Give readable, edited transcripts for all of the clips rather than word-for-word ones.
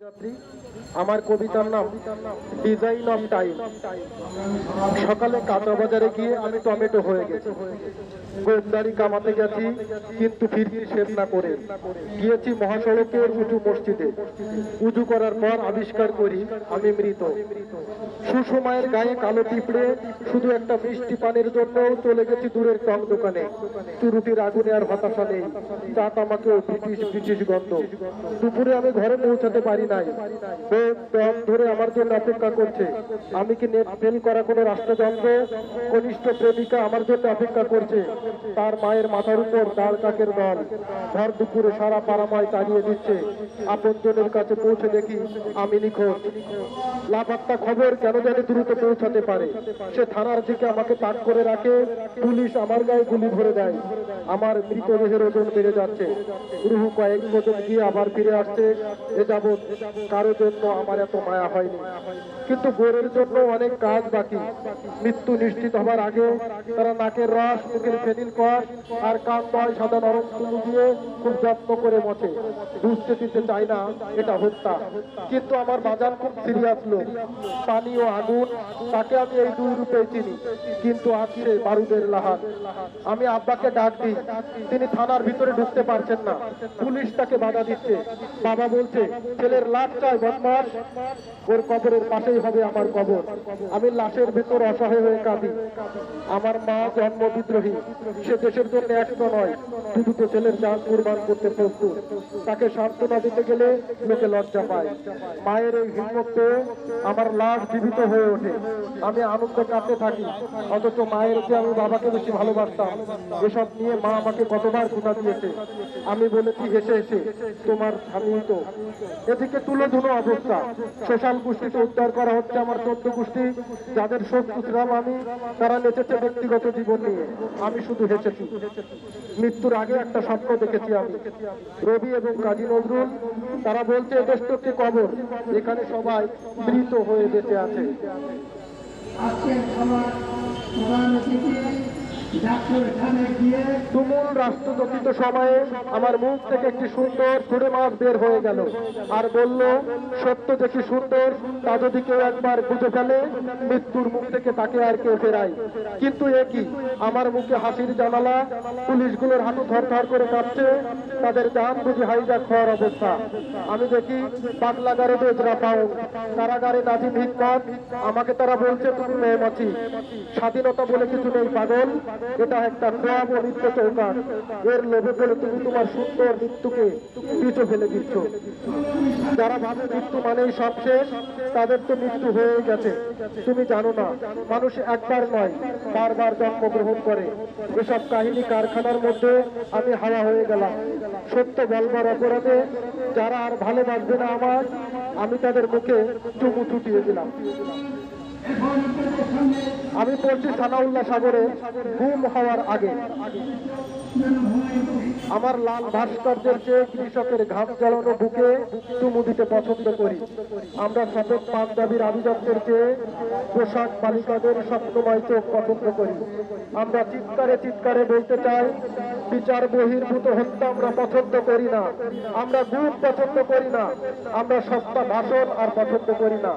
যাত্রী, আমার কবিতার নাম ডিজাইন অফ টাইম। সকালে কাঁচা বাজারে গিয়ে আমি টমেটো হয়ে গেছি। গোমদারি কামাতে গেছি, কিন্তু ফিরছি শেভ না করে। গিয়েছি মহাসড়কের উঁচু মসজিদে। উজু করার পর আবিষ্কার করি আমি মৃত। সুষমায়ের গায়ে কালো পিঁপড়ে, শুধু একটা মিষ্টি পানির জন্য চলে গেছি দূরের টং দোকানে। চুরুটির আগুনে আর হতাশা নেই, চাট আমাকেও ব্রিটিশ ব্রিটিশ গন্ধ। দুপুরে আমি ঘরে পৌঁছাতে পারি নাই। দম ধরে আমার জন্য অপেক্ষা করছে। আমি কি নেট ফেল করা কোনো রাষ্ট্রযন্ত্র? কনিষ্ঠ প্রেমিকা আমার জন্য অপেক্ষা করছে। তার মায়ের মাথার উপর ডাল কাকের দল। ভর দুপুরে সারা পাড়াময় তাড়িয়ে দিচ্ছে। আপনজনের কাছে পৌঁছে দেখি আমি নিখোঁজ। লাপাত্তা খবর কেন জানি দ্রুত পৌঁছাতে পারে। সে থানার দিকে আমাকে তাক করে রাখে। পুলিশ আমার গায়ে গুলি ভরে দেয়। আমার মৃতদেহের ওজন বেড়ে যাচ্ছে। রুহু কয়েক বছর গিয়ে আবার ফিরে আসছে। এ যাবৎ কারো জন্য আমার এত মায়া হয়নি, কিন্তু গোরের জন্য অনেক কাজ বাকি। মৃত্যু নিশ্চিত হবার আগে তারা নাকের রস, মুখের ফেনিল কষ আর কান দয় সাদা নরম তুলু দিয়ে খুব যত্ন করে মোছে। বুঝতে দিতে চাই না এটা হত্যা, কিন্তু আমার বাজার খুব সিরিয়াস লোক। পানি ও আগুন, তাকে আমি এই দুই রূপে চিনি, কিন্তু আছে বারুদের লাহার। আমি আব্বাকে ডাক দিই, তিনি থানার ভিতরে ঢুকতে পারছেন না। পুলিশ তাকে বাধা দিচ্ছে। বাবা বলছে, ছেলের লাশ চাই বদমাস, ওর কবরের পাশেই হবে আমার কবর। আমি লাশের ভেতর অসহায় হয়ে কাঁদি। আমার মা জন্ম বিদ্রোহী, সে দেশের জন্য একটা নয়, দুটো ছেলের জান কুরবান করতে প্রস্তুত। তাকে সান্ত্বনা দিতে গেলে লোকে লজ্জা পায়। মায়ের এই হিম্মত পেয়ে আমার লাশ জীবিত হয়ে ওঠে। আমি আনন্দ কাঁদতে থাকি, অথচ মায়ের চেয়ে আমি বাবাকে বেশি ভালোবাসতাম। এসব নিয়ে মা আমাকে কতবার খোঁটা দিয়েছে। আমি বলেছি হেসে হেসে, তোমার স্বামী তো। এদিকে তুলে ধুলো অবস্থা। সোশ্যাল গোষ্ঠীতে উদ্ধার করা হচ্ছে আমার 14 গোষ্ঠী, যাদের শত্রু ছিলাম আমি। তারা নেচেছে ব্যক্তিগত জীবন নিয়ে, আমি শুধু হেসেছি। মৃত্যুর আগে একটা স্বপ্ন দেখেছি আমি, রবি এবং কাজী নজরুল। তারা বলছে এদেশটা একটি কবর, এখানে সবাই মৃত হয়ে বেঁচে আছে। তুমুল রাষ্ট্রদত্ত সময়ে আমার মুখ থেকে একটি সুন্দর ছুড়ে মাছ বের হয়ে গেল আর বলল, সত্য দেখি সুন্দর, তা যদি কেউ একবার বুঝে ফেলে, মৃত্যুর মুখ থেকে তাকে আর কেউ ফেরায়। কিন্তু এ কি, আমার মুখে হাসির জানালা। পুলিশগুলোর হাঁটু থরথর করে কাঁপছে, তাদের জান বুঝি হাইজ্যাক হওয়ার অবস্থা। আমি দেখি পাগলাগারে বেজরা পাউন্ড, কারাগারে নাজিম হিকমত। আমাকে তারা বলছে, তুমি মৌমাছি, স্বাধীনতা বলে কিছু নেই পাগল, এটা একটা খোয়াব ও মিথ্যে চৌকাট। এর লোভে পড়ে তুমি তোমার সুন্দর মৃত্যুকে পিছু ফেলে দিচ্ছ। যারা ভাবে মৃত্যু মানেই সব শেষ, তাদের তো মৃত্যু হয়ে গেছে। তুমি জানো না, মানুষ একবার নয়, বারবার জন্মগ্রহণ করে। এসব কাহিনী কারখানার মধ্যে আমি হাওয়া হয়ে গেলাম। সত্য বলবার অপরাধে যারা আর ভালোবাসবে না আমার, আমি তাদের মুখে চুমু ছুটিয়ে দিলাম। আমি পড়ছি সানাউল্লাহ সাগরে ঘুম হওয়ার আগে। আমার লাল ভাস্কর্যের চেয়ে কৃষকের ঘাম জ্বালানো বুকে চুমু দিতে পছন্দ করি। আমরা সফেদ পাঞ্জাবির আভিজাত্যের চেয়ে পোশাক বালিকাদের স্বপ্নময় চোখ পছন্দ করি। আমরা চিৎকারে চিৎকারে বলতে চাই, বিচার বহির্ভূত হত্যা আমরা পছন্দ করি না। আমরা গুম পছন্দ করি না। আমরা সস্তা ভাষণ আর পছন্দ করি না।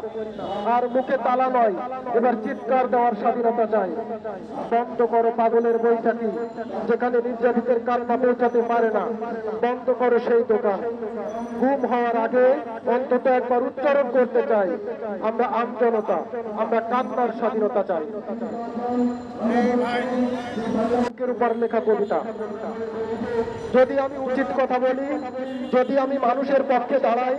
আর মুখে তালা নয়, এবার চিৎকার দেওয়ার স্বাধীনতা চাই। বন্ধ করো পাগলের বৈঠকি, যেখানে নির্যাতিতের কান্না পৌঁছাতে পারে না। বন্ধ করো সেই দোকান। ঘুম হওয়ার আগে অন্তত একবার উচ্চারণ করতে চাই, আমরা আমজনতা, আমরা কান্নার স্বাধীনতা চাই। উপর লেখা কবিতা। যদি আমি উচিত কথা বলি, যদি আমি মানুষের পক্ষে দাঁড়াই,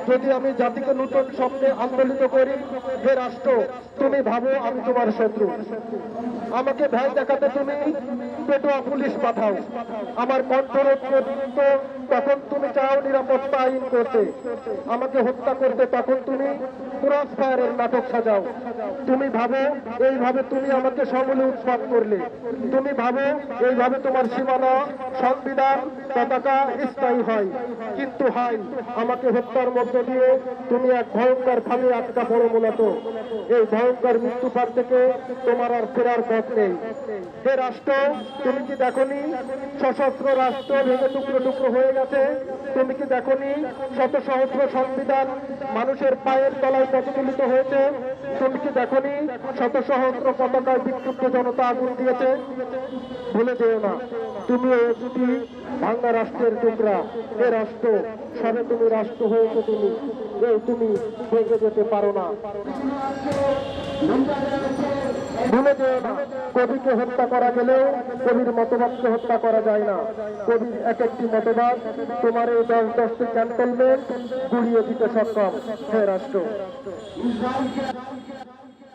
যদি আমি জাতিকে নতুন স্বপ্নে আন্দোলিত করি, হে রাষ্ট্র, তুমি ভাবো আমি তোমার শত্রু। আমাকে ভয় দেখাতে তুমি পেটোয়া পুলিশ পাঠাও। আমার কণ্ঠরোধ পর্যন্ত তখন তুমি চাও নিরাপত্তা আইন করতে। আমাকে হত্যা করতে তখন তুমি ক্রস ফায়ারের নাটক সাজাও। তুমি ভাবো এইভাবে তুমি আমাকে সমূলে উৎপাত করলে। তুমি ভাবো এইভাবে তোমার সীমানা, সংবিধান, পতাকা স্থায়ী হয়। কিন্তু হাই, আমাকে হত্যার মধ্য দিয়ে তুমি এক ভয়ঙ্কর ফাঁদে আটকা পড়ো মূলত। এই ভয়ঙ্কর মৃত্যুপাত থেকে তোমার আর ফেরার পথ নেই। হে রাষ্ট্র, তুমি কি দেখনি সশস্ত্র রাষ্ট্র ভেঙে টুকরো টুকরো হয়ে গেছে? তুমি কি দেখনি শত সহস্র সংবিধান মানুষের পায়ের তলায় প্রতিফলিত হয়েছে? তুমি কি দেখনি শত সহস্র পতাকায় বিক্ষুব্ধ জনতা আগুন দিয়েছে? ভুলে যেও না, তুমি একটি ভাঙ্গা রাষ্ট্রের টুকরা। এ রাষ্ট্র সবে তুমি রাষ্ট্র হয়েছে, তুমি ভেঙে যেতে পারো না। ভুলে যেও না, কবিকে হত্যা করা গেলেও কবির মতবাদকে হত্যা করা যায় না। কবির এক একটি মতবাদ তোমার এই 10টি ক্যান্টনমেন্ট গুড়িয়ে দিতে সক্ষম। হে রাষ্ট্র।